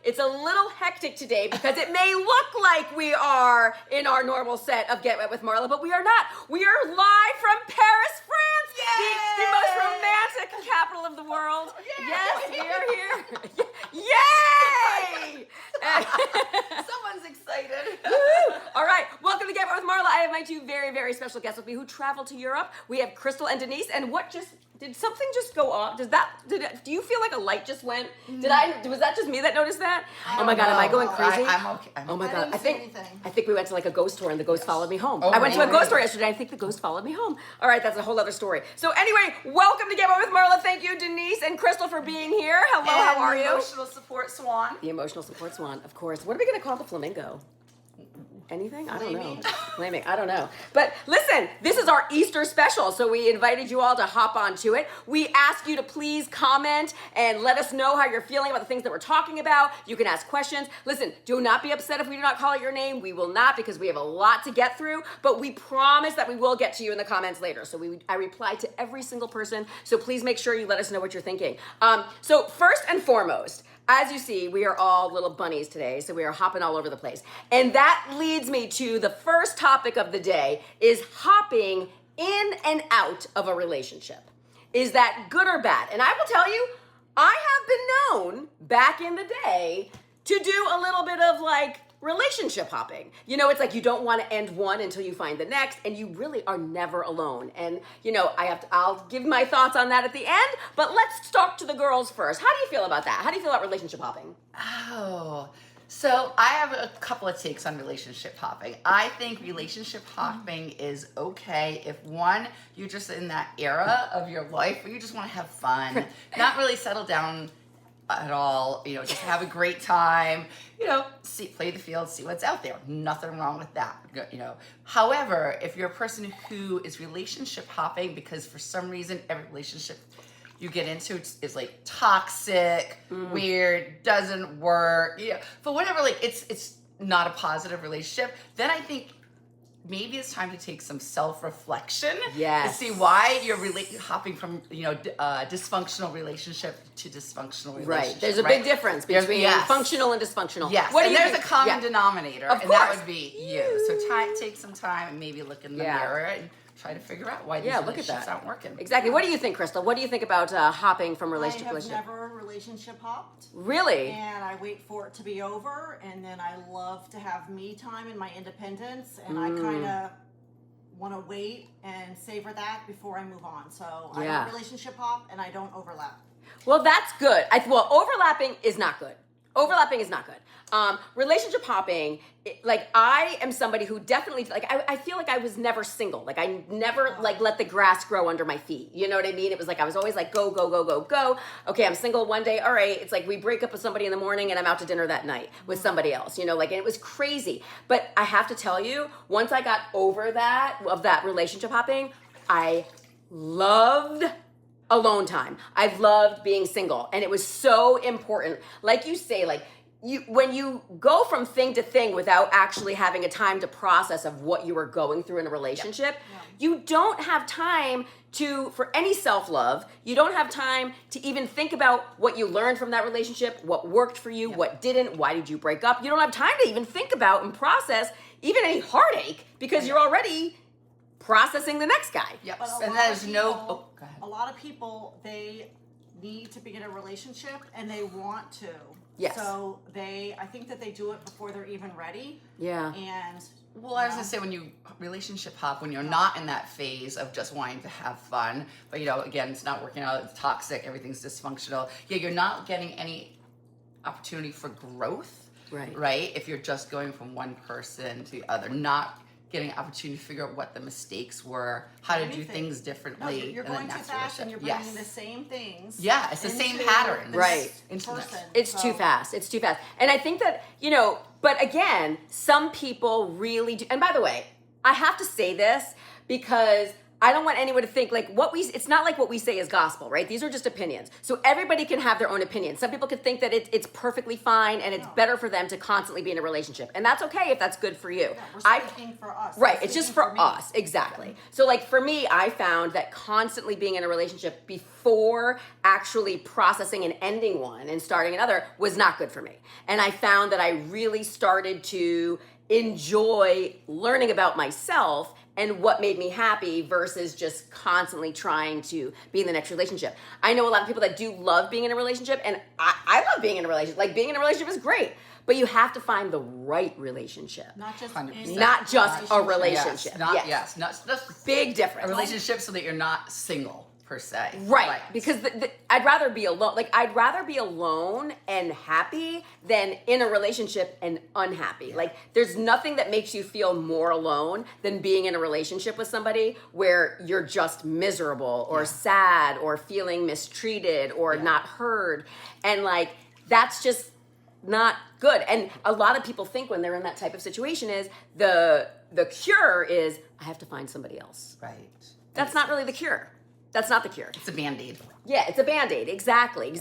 It's a little hectic today because it may look like we are in our normal set of Get Wet with Marla, but we are not. We are live from Paris, France, the most romantic capital of the world. Yay! Yes, we are here. Yay! Someone's excited. All right, welcome to Get Wet with Marla. I have my two very, very special guests with me who traveled to Europe. We have Crystal and Denise, and did something just go off? Do you feel like a light just went? Was that just me that noticed that? Oh my God, am I going crazy? I'm okay. Oh my God, I think we went to like a ghost tour and the ghost followed me home. Oh, I went to a really? ghost tour yesterday. I think the ghost followed me home. All right, that's a whole other story. So anyway, welcome to Get Wet with Marla. Thank you, Denise and Crystal, for being here. Hello, how are you? Emotional support swan. The emotional support swan, of course. What are we going to call the flamingo? Anything? I don't know. Flaming. I don't know. But listen, this is our Easter special, so we invited you all to hop onto it. We ask you to please comment and let us know how you're feeling about the things that we're talking about. You can ask questions. Listen, do not be upset if we do not call out your name. We will not, because we have a lot to get through, but we promise that we will get to you in the comments later. So I reply to every single person, so please make sure you let us know what you're thinking. So first and foremost, as you see, we are all little bunnies today, so we are hopping all over the place. And that leads me to the first topic of the day, is hopping in and out of a relationship. Is that good or bad? And I will tell you, I have been known back in the day to do a little bit of like relationship hopping. You know, it's like you don't want to end one until you find the next, and you really are never alone. And you know, I'll give my thoughts on that at the end, but let's talk to the girls first. How do you feel about that? How do you feel about relationship hopping? Oh, so I have a couple of takes on relationship hopping. I think relationship hopping is okay if, one, you're just in that era of your life where you just want to have fun, not really settle down at all, you know, just have a great time, you know, play the field, see what's out there. Nothing wrong with that, you know. However, if you're a person who is relationship hopping because for some reason every relationship you get into is like toxic, weird, doesn't work, yeah, for whatever, like it's not a positive relationship, then I think maybe it's time to take some self-reflection. Yes. To see why you're hopping from, you know, dysfunctional relationship to dysfunctional relationship. Right. There's a big difference between functional and dysfunctional. Yes. What do and you there's think? a common denominator, Of and that course. would be you. So take some time and maybe look in the mirror and try to figure out why these relationships aren't working. Exactly. What do you think, Crystal? What do you think about hopping from relationship to relationship? I have never relationship hopped. Really? And I wait for it to be over, and then I love to have me time and my independence, and I kind of want to wait and savor that before I move on. So I don't relationship hop, and I don't overlap. Well, that's good. Well, overlapping is not good. Overlapping is not good. Relationship hopping, like I am somebody who definitely, like I feel like I was never single. Like I never like let the grass grow under my feet. You know what I mean? It was like I was always like go, go, go, go, go. Okay, I'm single one day. All right. It's like we break up with somebody in the morning and I'm out to dinner that night with somebody else. You know, like, and it was crazy. But I have to tell you, once I got over that, of that relationship hopping, I loved alone time. I've loved being single, and it was so important. Like you say, like when you go from thing to thing without actually having a time to process of what you were going through in a relationship, you don't have time for any self-love. You don't have time to even think about what you learned from that relationship, what worked for you, what didn't, why did you break up. You don't have time to even think about and process even any heartache because you're already processing the next guy. Yep. But And there's no. Oh, go ahead. A lot of people, they need to be in a relationship, and they want to. Yes. So I think that they do it before they're even ready. Yeah. And Well, I was gonna say when you relationship hop, when you're not in that phase of just wanting to have fun, but you know, again, it's not working out, it's toxic, everything's dysfunctional. Yeah, you're not getting any opportunity for growth, right? If you're just going from one person to the other, not getting an opportunity to figure out what the mistakes were, how to do things differently. No, you're in the going too next fast, and you're bringing relationship. the same things. Yeah, it's the same pattern. Right. Person. It's too fast. It's too fast. And I think that, you know, but again, some people really do. And by the way, I have to say this because I don't want anyone to think like it's not like what we say is gospel, right? These are just opinions. So everybody can have their own opinion. Some people could think that it's perfectly fine and it's better for them to constantly be in a relationship. And that's okay if that's good for you. Yeah, we're speaking for us. Right, We're it's just speaking for us, exactly. So like for me, I found that constantly being in a relationship before actually processing and ending one and starting another was not good for me. And I found that I really started to enjoy learning about myself and what made me happy versus just constantly trying to be in the next relationship. I know a lot of people that do love being in a relationship, and I love being in a relationship. Like, being in a relationship is great, but you have to find the right relationship. Not just 100%. Not just a relationship. Yes, not Big difference. a relationship so that you're not single per se. Right, because I'd rather be alone. Like, I'd rather be alone and happy than in a relationship and unhappy. Like, there's nothing that makes you feel more alone than being in a relationship with somebody where you're just miserable or sad or feeling mistreated or not heard. And like, that's just not good. And a lot of people think when they're in that type of situation is the cure is I have to find somebody else. Right. That's not really the cure. That's not the cure. It's a Band-Aid. Yeah, it's a Band-Aid. Exactly.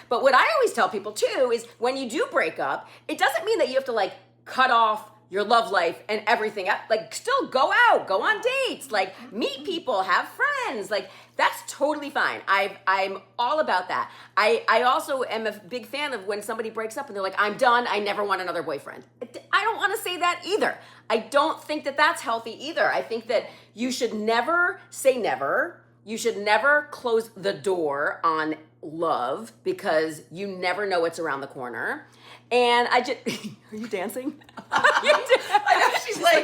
But what I always tell people too is when you do break up, it doesn't mean that you have to like cut off your love life and everything up. Like, still go out, go on dates, like meet people, have friends. Like, that's totally fine. I'm all about that. I also am a big fan of when somebody breaks up and they're like, I'm done, I never want another boyfriend. I don't want to say that either. I don't think that that's healthy either. I think that you should never say never. You should never close the door on love because you never know what's around the corner. And I just, are you dancing? I know, she's like,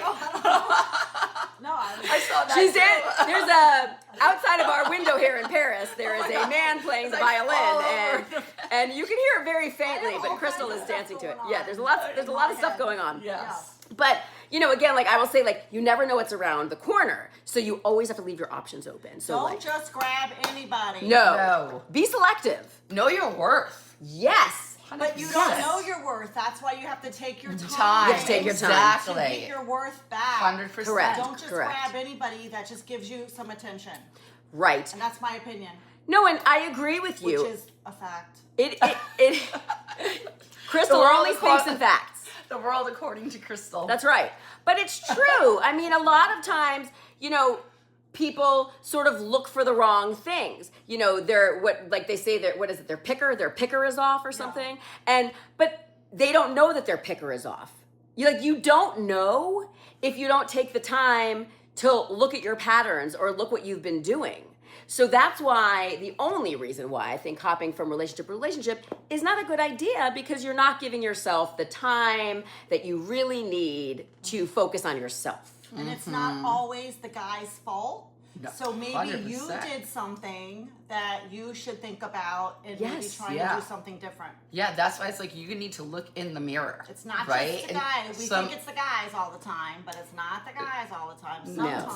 No, I saw that she's too. There's outside of our window here in Paris, there is a man playing the violin, and you can hear it very faintly, but Crystal is dancing to it. Yeah, there's a lot of stuff going on. Yes. But, you know, again, like I will say, like, you never know what's around the corner. So you always have to leave your options open. So don't like, just grab anybody. no. Be selective. Know your worth. Yes. But you 100%. don't know your worth. That's why you have to take your time. You have to take your time. Exactly. To get your worth back. 100%. Correct. Don't just Correct. grab anybody that just gives you some attention. Right. And that's my opinion, No, and I agree with you. which is a fact. Crystal The world only is speaks called- in facts. The world according to Crystal. That's right. But it's true. I mean, a lot of times, you know, people sort of look for the wrong things. You know, they say that, what is it, their picker is off or something. But they don't know that their picker is off. You don't know if you don't take the time to look at your patterns or look what you've been doing. So that's why, the only reason why I think hopping from relationship to relationship is not a good idea, because you're not giving yourself the time that you really need to focus on yourself. And it's not always the guy's fault. No, So maybe 100%. you did something that you should think about and maybe Yes, try yeah. to do something different. Yeah, that's why it's like you need to look in the mirror. It's not right? just the And guys. We some- think it's the guys all the time, but it's not the guys all the time. No, Sometimes. it's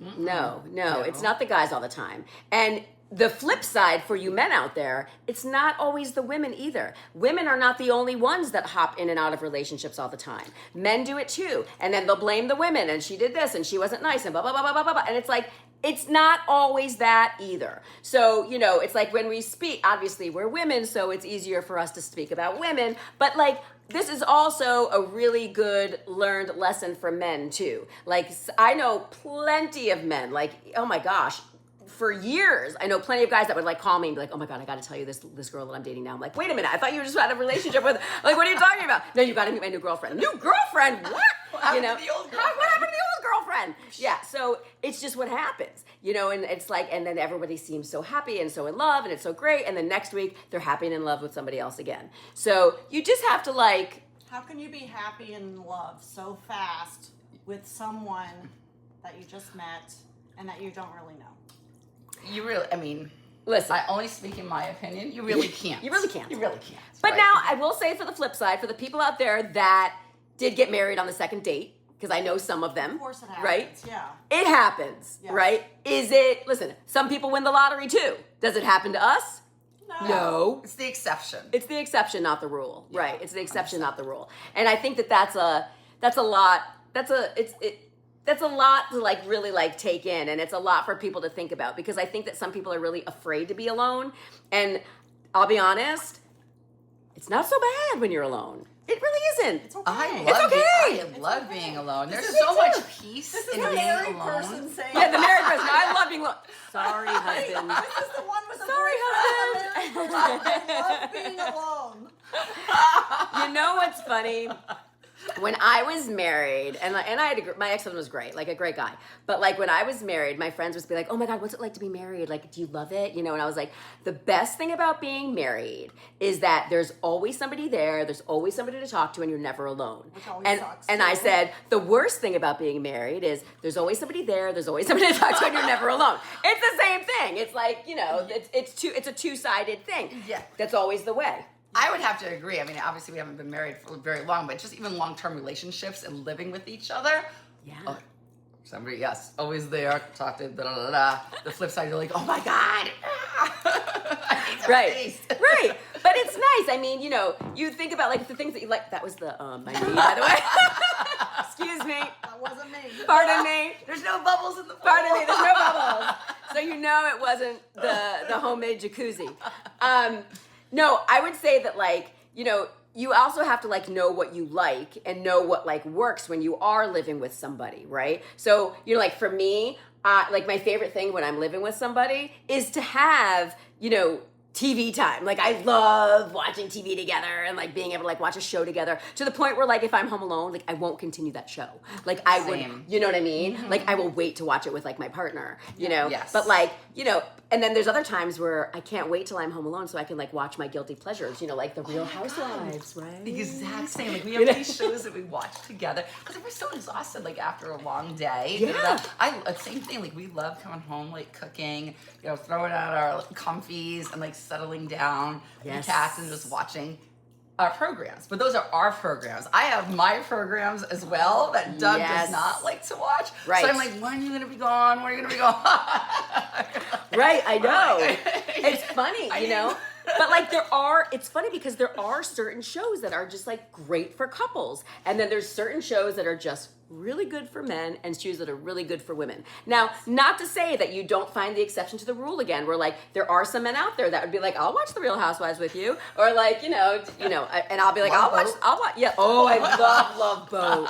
It's not. Mm-mm. No, it's not the guys all the time. And the flip side for you men out there, it's not always the women either. Women are not the only ones that hop in and out of relationships all the time. Men do it too. And then they'll blame the women, and she did this and she wasn't nice and blah, blah, blah, blah, blah, blah. And it's like, it's not always that either. So, you know, it's like when we speak, obviously we're women, so it's easier for us to speak about women. But like, this is also a really good learned lesson for men too. Like, I know plenty of men, like, oh my gosh, for years, I know plenty of guys that would like call me and be like, oh my God, I got to tell you this girl that I'm dating now. I'm like, wait a minute, I thought you just had a relationship with, like, what are you talking about? No, you got to meet my new girlfriend. New girlfriend? What? What happened to the old What girlfriend? happened to the old girlfriend? Yeah, so it's just what happens, you know, and it's like, and then everybody seems so happy and so in love and it's so great. And then next week they're happy and in love with somebody else again. So you just have to like, How can you be happy and in love so fast with someone that you just met and that you don't really know? You really, I mean, listen. I only speak in my opinion. You really can't. You really can't. You really can't. But right? now I will say, for the flip side, for the people out there that did get married on the second date, because I know some of them, Of course it happens. right? Yeah. It happens, Yes. right? Listen, some people win the lottery too. Does it happen to us? No. It's the exception. It's the exception, not the rule, right? It's the exception, not the rule. And I think that's that's a lot to like really like take in, and it's a lot for people to think about, because I think that some people are really afraid to be alone, and I'll be honest, it's not so bad when you're alone. It really isn't. It's okay. I love being alone. There's so much peace This is in the being married alone. person saying. Yeah, the married person. I love being alone. Sorry, husband. This is the one with the Sorry, boyfriend. I love being alone. You know what's funny? When I was married, and I had my ex-husband was great, like a great guy. But like when I was married, my friends would be like, "Oh my God, what's it like to be married? Like, do you love it?" You know, and I was like, the best thing about being married is that there's always somebody there, there's always somebody to talk to, and you're never alone. Which always and sucks, and I too. said, the worst thing about being married is there's always somebody there, there's always somebody to talk to, and you're never alone. It's the same thing. It's like, you know, it's a two-sided thing. Yeah. That's always the way. I would have to agree. I mean, obviously we haven't been married for very long, but just even long-term relationships and living with each other. Yeah. Oh, somebody, yes, always there, talk to da-da-da-da. The flip side, you're like, oh my God. Right. Right. But it's nice. I mean, you know, you think about like the things that you like. That was the my knee, by the way. Excuse me. That wasn't me. Pardon me. There's no bubbles in the pool. Pardon me. There's no bubbles. So you know it wasn't the homemade jacuzzi. No, I would say that like, you know, you also have to like know what you like and know what like works when you are living with somebody, right? So, you know, like for me, like my favorite thing when I'm living with somebody is to have, you know, TV time. Like I love watching TV together and like being able to like watch a show together, to the point where like if I'm home alone, like I won't continue that show. Like I would, Same. you know what I mean? Like I will wait to watch it with like my partner, you know? Yes. But like, you know, and then there's other times where I can't wait till I'm home alone so I can like watch my guilty pleasures, you know, like the Real Housewives, right? The exact same. Like we have these shows that we watch together because we're so exhausted. Like after a long day. Yeah. Same thing. Like we love coming home, like cooking, you know, throwing out our comfies and like settling down with Yes. the cats and just watching our programs. But those are our programs. I have my programs as well that Doug Yes. does not like to watch. Right. So I'm like, when are you gonna be gone? When are you gonna be gone? Right, I know. It's funny, I you know? But like it's funny because there are certain shows that are just like great for couples. And then there's certain shows that are just really good for men and shows that are really good for women. Now, not to say that you don't find the exception to the rule again, where like there are some men out there that would be like, I'll watch The Real Housewives with you. Or like, and I'll be like, I'll watch, yeah. Oh, I love Boat.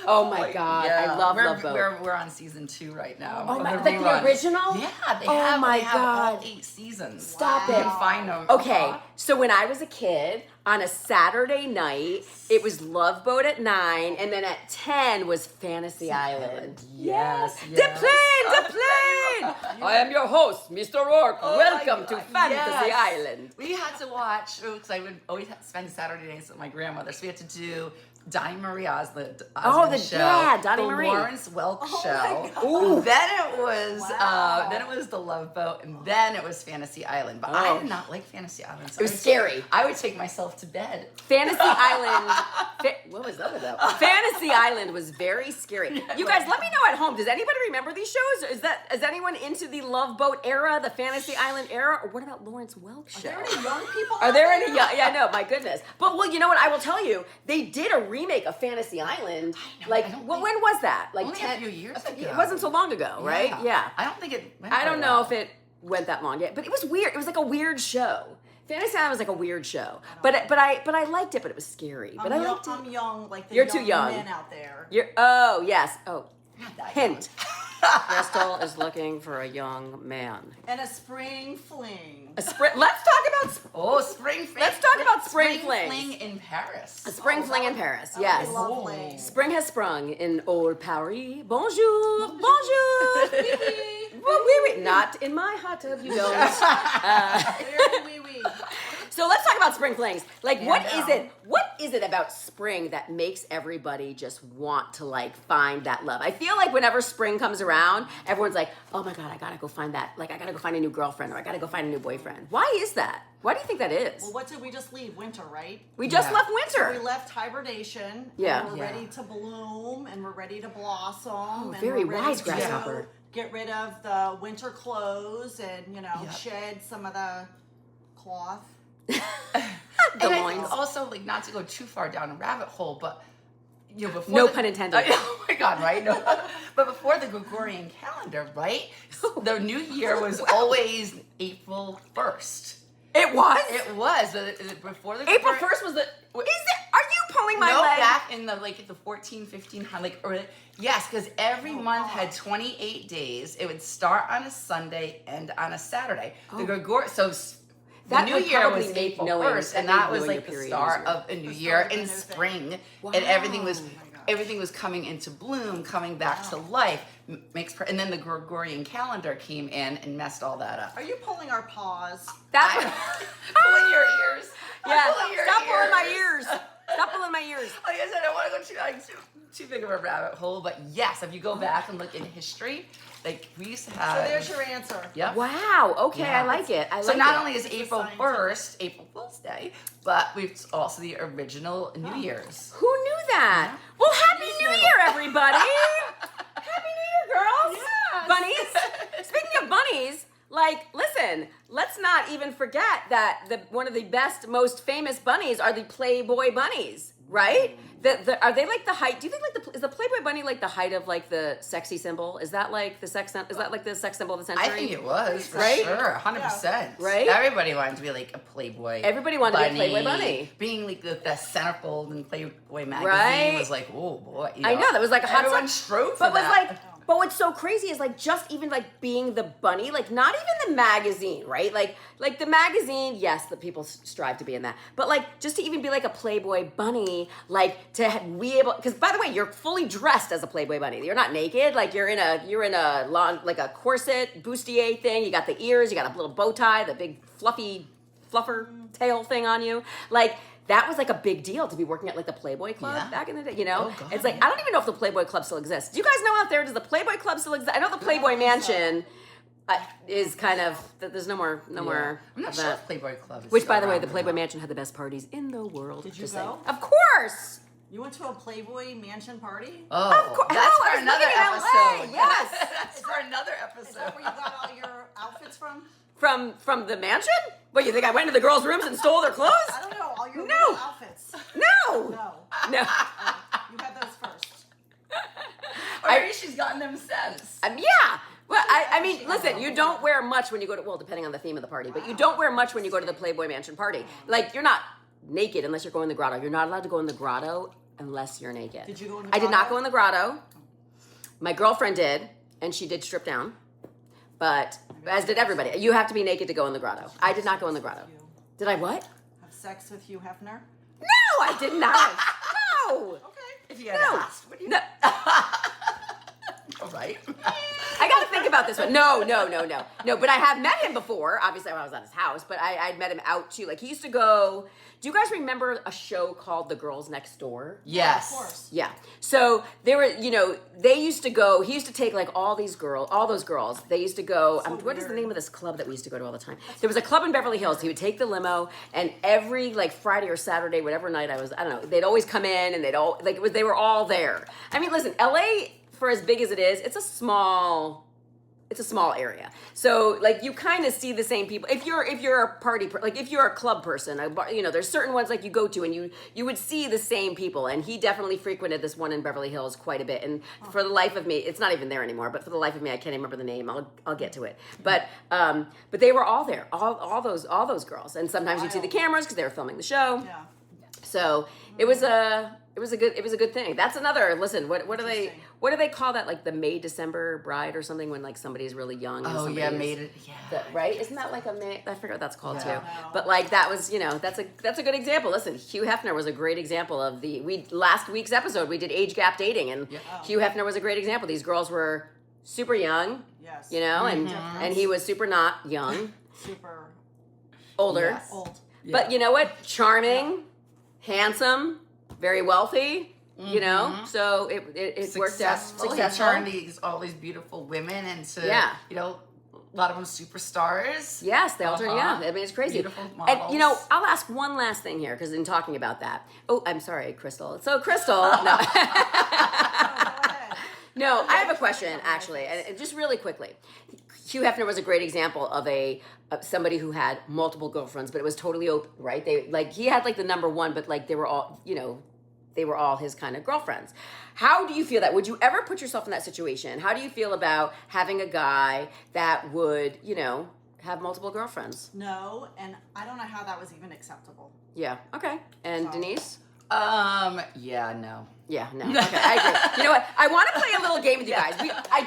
Oh my God, Yeah. I love Boat. We're on season 2 right now. Oh of my, the like the reruns. original? Yeah, they Oh have, my they have all God. 8 seasons. Stop You it. can find them. Okay, so when I was a kid, on a Saturday night, it was Love Boat at 9, and then at 10 was Fantasy Island. Yes, The yes. plane! I am your host, Mr. Rourke. Oh Welcome my to God, Fantasy yes. Island. We had to watch, because I would always spend Saturday nights with my grandmother, so we had to do Donnie Marie Osmond show. yeah, Donnie the Marie. Lawrence Welk Oh show. my God. Then it was Wow. then it was the Love Boat, and then it was Fantasy Island. But I Oh. did not like Fantasy Island. So It was scary. I would take myself to bed. Fantasy Island. What was that about? Fantasy Island was very scary. You guys, let me know at home. Does anybody remember these shows? Is anyone into the Love Boat era, the Fantasy Island era, or what about Lawrence Welk show? Are there any young people? Are out there any? Yeah, I know. My goodness. But well, you know what? I will tell you, they did a remake of Fantasy Island. I know, Like, I don't when think- was that? Like Only a few years ago. It wasn't so long ago, right? Yeah. I don't think it went I don't very know well. if it went that long yet, but it was weird. It was like a weird show. Fantasy Island was like a weird show, but I liked it, but it was scary. But I liked it. I'm young, like the You're too young. men out there. Oh yes. Oh, Not that hint. young. Crystal is looking for a young man. And a spring fling. A spring. Let's talk about Oh, spring fling. Let's talk about spring flings. fling in Paris. a spring Oh, fling that in Paris. would be Yes. lovely. Spring has sprung in old Paris. Bonjour, bonjour. Well, oui. Not in my hot tub, you don't. Very wee wee. So let's talk about spring flings. Like, what Yeah. is it? What is it about spring that makes everybody just want to like find that love? I feel like whenever spring comes around, everyone's like, "Oh my God, I gotta go find that. Like, I gotta go find a new girlfriend, or I gotta go find a new boyfriend." Why is that? Why do you think that is? Well, what did we just leave? Winter, right? We just Yeah. left So winter. we left hibernation. Yeah. And we're Yeah. ready to bloom and we're ready to blossom. and very we're ready wise, to grasshopper. Get rid of the winter clothes and, Yeah. shed some of the cloth. The And I loins. think also, like, not to go too far down a rabbit hole, but before No pun intended. Oh my God, right? No, but before the Gregorian calendar, right? The New Year was always April 1st. It was? It was before the April 1st was the... Are you pulling my leg? Back in the 14, 15, yes, because every month had 28 days. It would start on a Sunday and on a Saturday. The That New would Year probably was make April knowing- 1st, and that that made was knowing like your the period start easier. of a new The year start of in a new thing. spring, Wow. and everything was Oh my God. everything was coming into bloom, coming back to life. And then the Gregorian calendar came in and messed all that up. Are you pulling our paws? That's I'm what... pulling your ears. I'm Yeah, pulling your stop pulling my ears. Stop pulling my ears. Like I said, I don't want to go too big of a rabbit hole, but yes, if you go back and look in history, like we used to So have. there's your answer. Yep. Wow. Okay, Yeah. I like it. So not only is It's a April scientific- 1st April Fool's Day, but we've also the original New Year's. Who knew that? Well, Happy New Year, everybody! Happy New Year, girls! Yes. Bunnies! Speaking of bunnies, like, listen, let's not even forget that one of the best, most famous bunnies are the Playboy bunnies, right? Are they like the height? Do you think like is the Playboy bunny like the height of like the sexy symbol? Is that like the sex symbol of the century? I think it was for Right? sure, 100%. Right? Everybody wanted to be like a Playboy. Everybody wanted to be a Playboy bunny. Being like the centerfold in Playboy magazine Right? was like, oh boy. I know, that was like a hot everyone stuff. strove for But was that. like, but what's so crazy is like just even like being the bunny, like not even the magazine, right? Like the magazine, yes, the people strive to be in that, but like just to even be like a Playboy bunny, like to be able, because by the way, you're fully dressed as a Playboy bunny. You're not naked. Like you're in a long, like a corset bustier thing. You got the ears, you got a little bow tie, the big fluffy fluffer tail thing on you, like. That was like a big deal to be working at like the Playboy Club back in the day, you know? Oh, God, it's like, I don't even know if the Playboy Club still exists. Do you guys know out there, does the Playboy Club still exist? I know the Playboy Mansion is kind of, there's no more I'm not of sure that. if Playboy Club is Which, still by the way, around the or Playboy not. Mansion had the best parties in the world. Did you just go? saying. Of course! You went to a Playboy mansion party? Oh, Of course. that's Hell, I for was another living in LA, episode. yes. That's for another Is that where you episode. got all your outfits from? From the mansion? What, you think I went to the girls' rooms and stole their clothes? I don't know, all your No. little outfits. No! No. No. You had those first. Or maybe she's gotten them since. Yeah. Well, I mean, listen, you don't wear much when you go to, well, depending on the theme of the party, but you don't wear much when you go to the Playboy Mansion party. Like, you're not naked unless you're going in the grotto. You're not allowed to go in the grotto unless you're naked. Did you go in the I did not grotto? go in the grotto. My girlfriend did, and she did strip down. But, as did everybody. You have to be naked to go in the grotto. I did not go in the grotto. Did I what? Have sex with Hugh Hefner? No, I did not. No. Okay. If you had No. asked, would you? No. All right. I got to think about this one. No. But I have met him before. Obviously, when I was at his house. But I'd met him out too. Like he used to go. Do you guys remember a show called The Girls Next Door? Yes. Of course. Yeah. So they were, they used to go. He used to take like all those girls. They used to go. What is the name of this club that we used to go to all the time? There was a club in Beverly Hills. He would take the limo, and every like Friday or Saturday, whatever night I don't know. They'd always come in, and they were all there. I mean, listen, LA, for as big as it is, it's a small area. So like you kind of see the same people. If you're a if you're a club person, there's certain ones like you go to and you would see the same people. And he definitely frequented this one in Beverly Hills quite a bit. And for the life of me, it's not even there anymore. But for the life of me, I can't even remember the name. I'll get to it. But they were all there, all those girls. And sometimes you'd see the cameras because they were filming the show. Yeah. So it was a good thing. That's another. Listen, what do they call that? Like the May December bride or something when like somebody's really young. And Oh somebody yeah, is- made it. Yeah. right? Isn't that like a May? I forget what that's called Yeah. too. But like that was, that's a good example. Listen, Hugh Hefner was a great example of last week's episode we did age gap dating, and Hugh Hefner was a great example. These girls were super young, Yes. and he was super not young, Super older. Yes. old. But you know what? Charming, handsome, very wealthy. So it worked out Successful. He successful. turned all these beautiful women into a lot of them superstars. Yes, they all turn. Uh-huh. Yeah, I mean it's crazy. Beautiful And models. I'll ask one last thing here because in talking about that. Oh, I'm sorry, Crystal. So Crystal, no, Oh, go ahead. no, I have a question actually, and just really quickly. Hugh Hefner was a great example of somebody who had multiple girlfriends, but it was totally open, right? He had like the number one, but like they were all, they were all his kind of girlfriends. How do you feel that? Would you ever put yourself in that situation? How do you feel about having a guy that would, have multiple girlfriends? No, and I don't know how that was even acceptable. Yeah. Okay. And So- Denise? Yeah, no. Yeah, no. Okay, I agree. You know what? I want to play a little game with you guys. I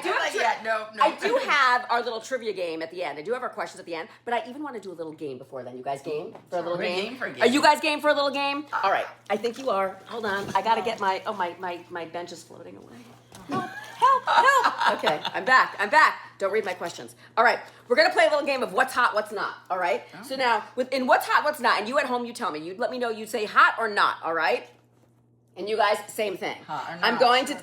do have our little trivia game at the end. I do have our questions at the end, but I even want to do a little game before then. You guys game for a little We're game? game for a game. Are you guys game for a little game? All right. I think you are. Hold on. I got to get my bench is floating away. Help. Okay, I'm back. Don't read my questions. All right. We're going to play a little game of what's hot, what's not. All right? Oh. So now, in what's hot, what's not, and you at home, you tell me. You let me know you say hot or not, all right? And you guys, same thing. Hot or not,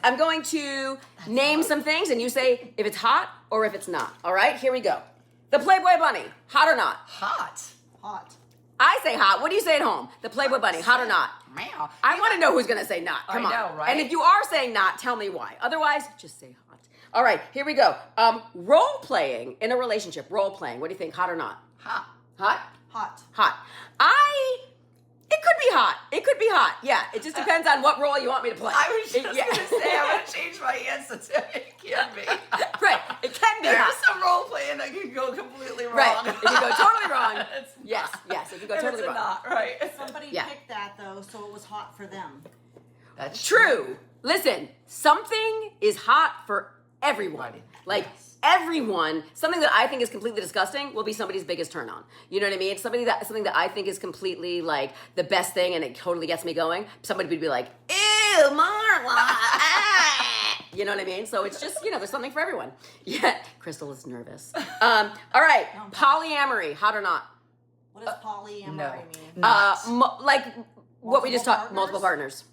I'm going to name some things, and you say if it's hot or if it's not. All right, here we go. The Playboy Bunny, hot or not? Hot. Hot. I say hot. What do you say at home? The Playboy Bunny, hot or not? Meow. I want to know who's going to say not. Come on. know, right? And if you are saying not, tell me why. Otherwise, just say hot. All right, here we go. Role playing in a relationship. Role playing. What do you think? Hot or not? Hot. Hot. Hot. Hot. It could be hot. It could be hot. Yeah, it just depends on what role you want me to play. I was just Yeah. going to say, I'm going to change my answer to it can be. Right, it can be There's hot. some role playing that can go completely wrong. Right, it can go totally wrong. It's Yes, not. yes, it can go And totally it's wrong. not, right? Somebody Yeah. picked that though, so it was hot for them. That's True. Listen, something is hot for everyone. Like Yes. everyone, something that I think is completely disgusting will be somebody's biggest turn on. You know what I mean? Something that I think is completely like the best thing and it totally gets me going. Somebody would be like, ew, Marla. Ah. You know what I mean? So it's just, there's something for everyone. Yeah, Crystal is nervous. All right, polyamory, hot or not? What does polyamory no. mean? Not. Like what we just talked, Multiple multiple partners.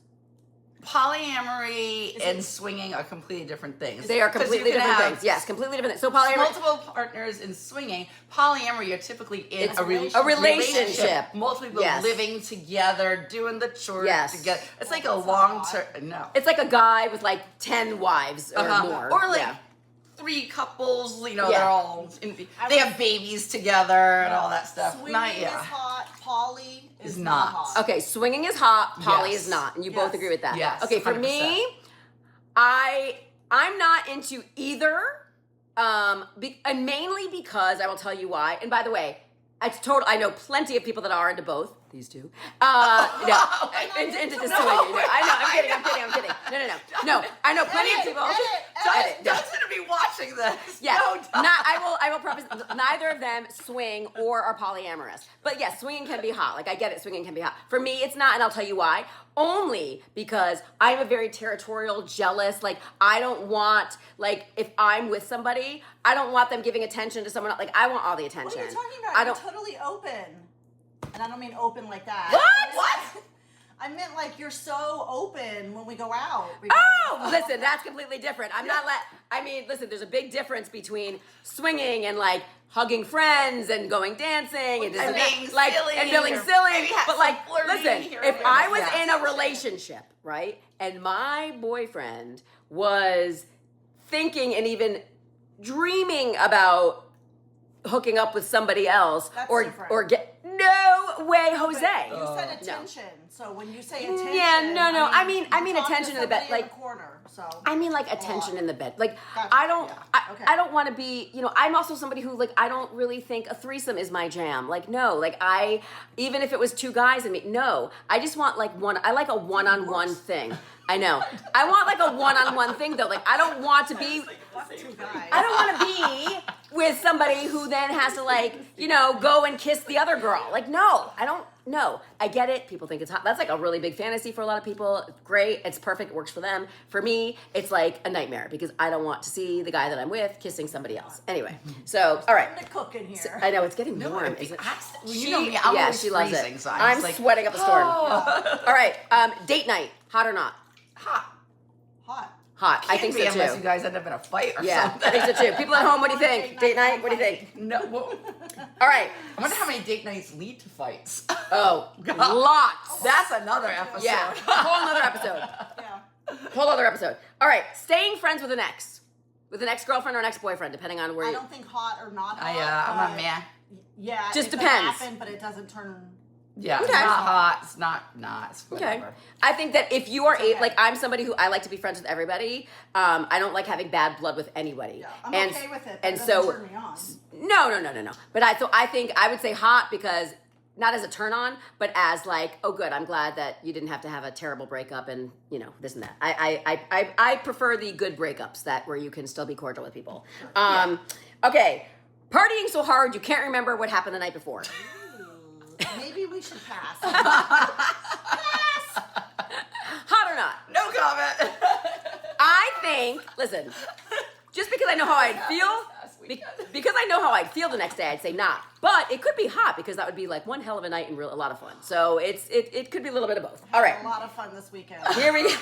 Polyamory and swinging are completely different things. They are 'Cause you completely can different have things. Yes, completely different things. So polyamory. multiple partners in swinging. Polyamory, you're typically in It's a a relationship. Multiple people Yes. living together, doing the chores Yes. together. It's like a That's not long hot. term. No. It's like a guy with like 10 wives or more. Or like Yeah. 3 couples, Yeah. they're all, they have babies together and all that stuff. Swinging Not, is hot. Poly is Is not not. hot. Okay, swinging is hot, poly Yes. is not, and you Yes. both agree with that. Yes, Okay, for me, 100%. I'm not into either, and mainly because I will tell you why. And by the way, I know plenty of people that are into both. These two. Into the swinging. I know. I'm kidding. No. I know plenty of people. Edit. John's gonna be watching this. Yeah, No, Don. I will preface. Neither of them swing or are polyamorous. But yes, swinging can be hot. Like I get it, swinging can be hot. For me, it's not, and I'll tell you why. Only because I'm a very territorial, jealous. Like I don't want, like if I'm with somebody, I don't want them giving attention to someone else. Like I want all the attention. What are you talking about? I You're don't. totally open. And I don't mean open like that. What? I meant like you're so open when we go out. Oh, listen, that's completely different. Listen, there's a big difference between swinging and like hugging friends and going dancing and And being like silly and feeling or silly. maybe have But some like, flirting listen, here if and there. I was Yeah. in a relationship, right, and my boyfriend was thinking and even dreaming about hooking up with somebody else That's or different. get no way, Jose. You said attention. So when you say attention, Yeah, no. I mean you're talking attention to in the bed, somebody like- in the corner. So I mean, like attention in the bed. Like Gotcha. I don't, Yeah. Okay. I don't want to be. I'm also somebody who like I don't really think a threesome is my jam. Like no, like even if it was 2 guys and me, no. I just want like one. I like a one-on-one thing. I know. I want like a one-on-one thing though. Like I don't want to be. fuck 2 guys. I don't want to be with somebody who then has to like go and kiss the other girl. Like no, I don't. No, I get it. People think it's hot. That's like a really big fantasy for a lot of people. It's great. It's perfect. It works for them. For me, it's like a nightmare because I don't want to see the guy that I'm with kissing somebody else. Anyway, so all right. I'm gonna cook in here. I know it's getting No, warm. it'd be- Isn't it? Well, you know me, I'm always she loves freezing, it. so I'm just like, sweating up a storm. oh. All right, date night, hot or not? Hot. Hot. Hot. I Can't think be so unless too. you guys end up in a fight or Yeah, something. I think so too. People at home, what do you think? Date night, what do you think? No. Well, All right. I wonder how many date nights lead to fights. Oh, lots. That's another episode. Yeah, whole other episode. Yeah. Whole other episode. All right, staying friends with an ex-girlfriend or an ex-boyfriend, depending on where I you. don't think hot or not hot. I'm a but man. Yeah. Just it could depends. happen, but it doesn't turn Yeah, Okay. it's not hot. It's not. It's whatever. Okay. I think that if you are okay. like I'm somebody who I like to be friends with everybody. I don't like having bad blood with anybody. Yeah, I'm and, okay with it, but and it doesn't so turn me on. no. But I think I would say hot because not as a turn on, but as like, oh good, I'm glad that you didn't have to have a terrible breakup and this and that. I prefer the good breakups that where you can still be cordial with people. Okay. Partying so hard you can't remember what happened the night before. Maybe we should pass. Hot or not? No comment. I think, listen, just because I know how I'd feel, because I know how I'd feel the next day, I'd say not. But it could be hot because that would be like one hell of a night and a lot of fun. So it could be a little bit of both. All right, A lot of fun this weekend. here we go.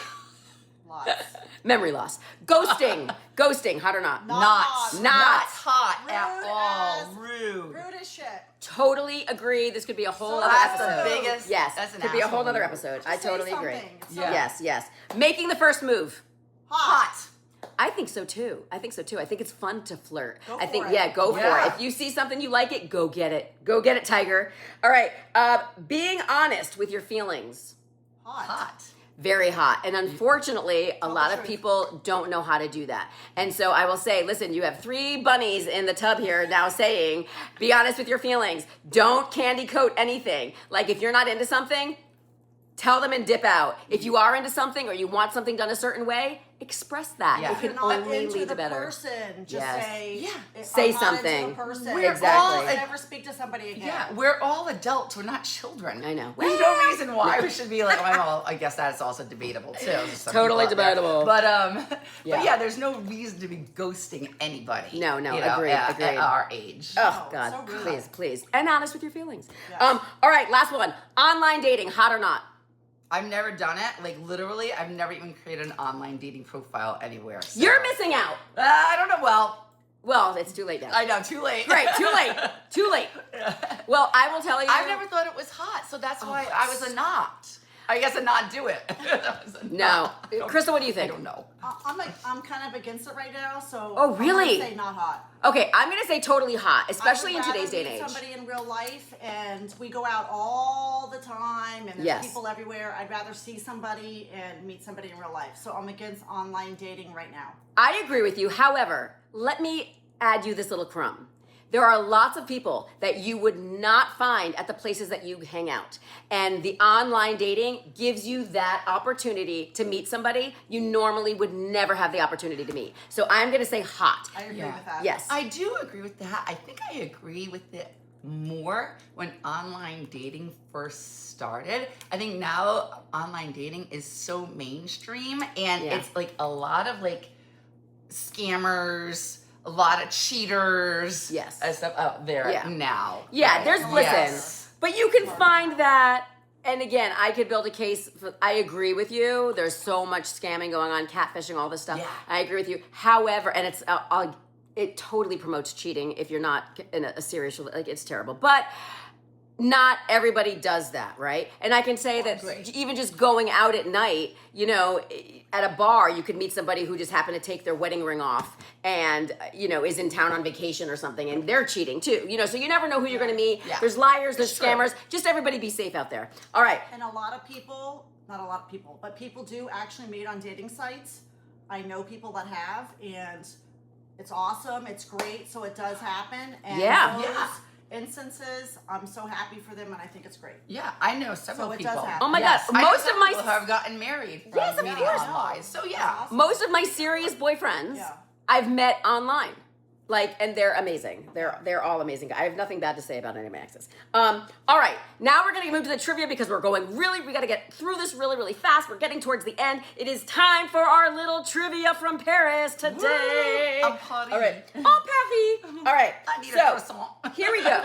Lots. Memory loss. Ghosting, hot or not? Not Not. hot Rude at all. as- Rude. Rude as shit. Totally agree. This could be a whole other That's episode. the biggest. Yes, That's an could be a whole asshole other move. episode. Just I say totally agree. something. It's Yeah. so Yes. Making the first move. hot. I think so too. I think it's fun to flirt. Go I think for it. go for Yeah. it. If you see something you like it, go get it. Go get it, Tiger. All right. Being honest with your feelings. Hot. Very hot. And unfortunately, a lot the of truth. people don't know how to do that. And so I will say, listen, you have 3 bunnies in the tub here now saying, be honest with your feelings. Don't candy coat anything. Like if you're not into something, tell them and dip out. If you are into something or you want something done a certain way, express that. Yeah. It If you're can not only into lead the to better. person, just Yes. say, Yeah. if Say I'm not into something. the person, We're Exactly. I'll never speak to somebody again. Yeah, we're all adults. We're not children. I know. There's no reason why we should be like, well, I guess that's also debatable too. There's some Totally people out there. debatable. But Yeah. but yeah, there's no reason to be ghosting anybody. No, agreed, at agreed. our age. Oh, No, God. so rude. Please. And honest with your feelings. Yes. All right, last one. Online dating, hot or not? I've never done it. Like literally, I've never even created an online dating profile anywhere. So. You're missing out. I don't know. Well, it's too late now. I know. Too late. Great, too late. Well, I will tell you. I've never thought it was hot, so that's why I was a not. I guess a not do it. That was a No. not. Crystal, what do you I think? don't know. I'm kind of against it right now, so Oh, really? I'm gonna say not hot. Okay, I'm going to say totally hot, especially I in would today's day rather and meet age. somebody in real life, and we go out all the time, and there's Yes. people everywhere. I'd rather see somebody and meet somebody in real life. So I'm against online dating right now. I agree with you. However, let me add you this little crumb. There are lots of people that you would not find at the places that you hang out. And the online dating gives you that opportunity to meet somebody you normally would never have the opportunity to meet. So I'm going to say hot. I agree Yeah. with that. Yes. I do agree with that. I think I agree with it more when online dating first started. I think now online dating is so mainstream and Yeah. it's like a lot of like scammers, a lot of cheaters, Yes. and stuff out there Yeah. now. Yeah, right? there's Yes. but you can find that. And again, I could build a case. I agree with you. There's so much scamming going on, catfishing, all this stuff. Yeah. I agree with you. However, and it totally promotes cheating if you're not in a serious like it's terrible. But not everybody does that, right? And I can say that Great. even just going out at night, at a bar, you could meet somebody who just happened to take their wedding ring off and, is in town on vacation or something and they're cheating too, so you never know who you're going to meet. Yeah. There's liars, there's Sure. scammers. Just everybody be safe out there. All right. And a lot of people, not a lot of people, but people do actually meet on dating sites. I know people that have, and it's awesome. It's great. So it does happen. And Yeah. those Yeah. instances, I'm so happy for them, and I think it's great. Yeah, I know several So it people. does happen. Oh my Yes, God. I know Most of some my people have gotten married from Yes, of meeting course. online. So That's yeah. awesome. Most of my serious boyfriends Yeah. I've met online. And they're amazing. They're all amazing. I have nothing bad to say about any of my exes. All right, now we're gonna move to the trivia because we're going we gotta get through this really, really fast. We're getting towards the end. It is time for our little trivia from Paris today. Woo! I'm Paris. All right. Oh, Paris. All right. I need a so, croissant. here we go.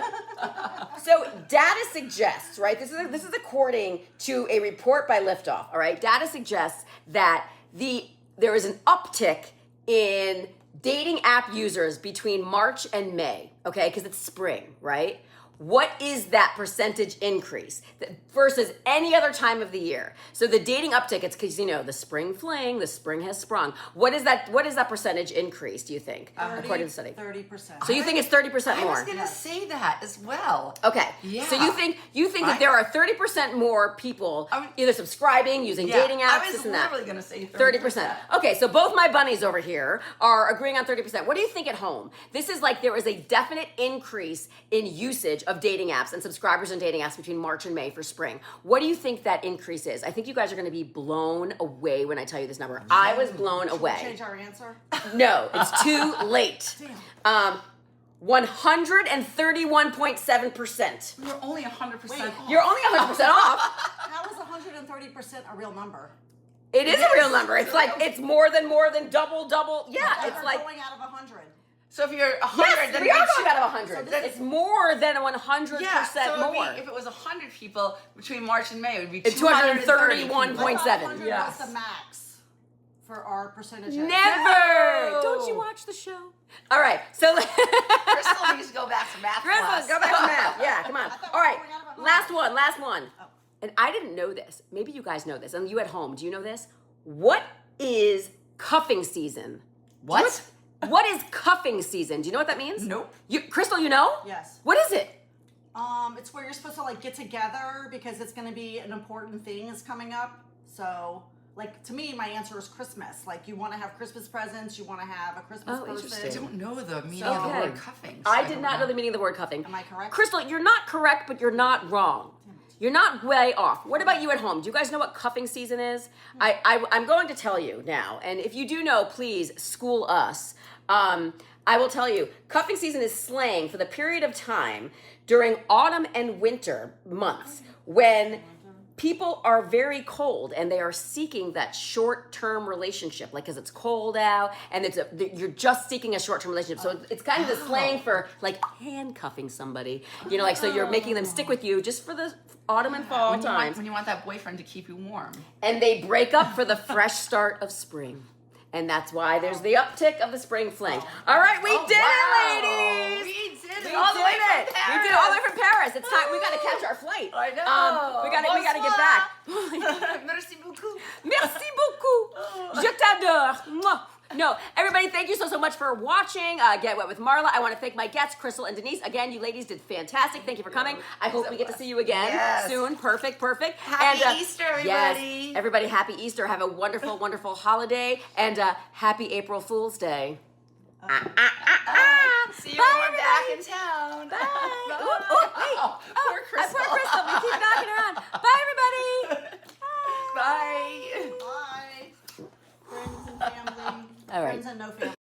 So data suggests, right? This is according to a report by Liftoff. All right. Data suggests that there is an uptick in dating app users between March and May. Okay, because it's spring, right? What is that percentage increase versus any other time of the year? So the dating uptick, it's because, the spring fling, the spring has sprung. What is that percentage increase, do you think, according to the study? 30%. So you think it's 30% more? I was gonna say that as well. Okay. Yeah. So you think that there are 30% more people either subscribing, using dating apps, this and that. I was literally gonna say 30%. Okay, so both my bunnies over here are agreeing on 30%. What do you think at home? This is like there is a definite increase in usage of dating apps and subscribers on dating apps between March and May for spring. What do you think that increase is? I think you guys are going to be blown away when I tell you this number. I was blown Should we away. change our answer? No, it's too late. 131.7%. You're only 100% off. You're only 100% off. How is 130% a real number? It is a real number. It's like it's more than double. Yeah, it's We're like going out of 100. So if you're 100, yes, then we are it's- going out of 100. So It's more than 100% yeah, so more. if it was 100 people between March and May, it would be It's 231 231.7. I thought 100 Yes. was the max for our percentages. Never. No. Don't you watch the show? All right. So Crystal needs to go back to math Crystal, class. go back to math. Yeah, come on. thought All we right. were going out of 100. Last one. Oh. And I didn't know this. Maybe you guys know this. And you at home, do you know this? What is cuffing season? What? What is cuffing season? Do you know what that means? Nope. Crystal, you know? Yes. What is it? It's where you're supposed to get together because it's going to be an important thing is coming up. So, to me, my answer is Christmas. You want to have Christmas presents. You want to have a Christmas Oh, person. interesting. I don't know the meaning Okay. of the word cuffing. I so did don't not know the meaning of the word cuffing. Am I correct? Crystal, you're not correct, but you're not wrong. You're not way off. What about you at home? Do you guys know what cuffing season is? I'm going to tell you now, and if you do know, please school us. I will tell you, cuffing season is slang for the period of time during autumn and winter months when people are very cold and they are seeking that short-term relationship, because it's cold out and you're just seeking a short-term relationship. So it's kind of the slang for handcuffing somebody, so you're making them stick with you just for the autumn and fall times. When you want that boyfriend to keep you warm. And they break up for the fresh start of spring. And that's why there's the uptick of the spring fling. All right, we did it, ladies. We did it We all the way did from it. Paris. We did it all the way from Paris. It's time. We got to catch our flight. I know. We got to get back. Merci beaucoup. Merci beaucoup. Je t'adore. Mwah. No, everybody, thank you so much for watching Get Wet with Marla. I want to thank my guests, Crystal and Denise. Again, you ladies did fantastic. Thank you for coming. I hope we get to see you again soon. Perfect. Happy Easter, everybody. Yes, everybody, happy Easter. Have a wonderful, wonderful holiday. And happy April Fool's Day. See you Bye, when we're back in town. Bye. Poor Crystal. Poor Crystal. We keep knocking her on. Bye, everybody. Bye. Bye. Friends and family. All right. Friends and no family.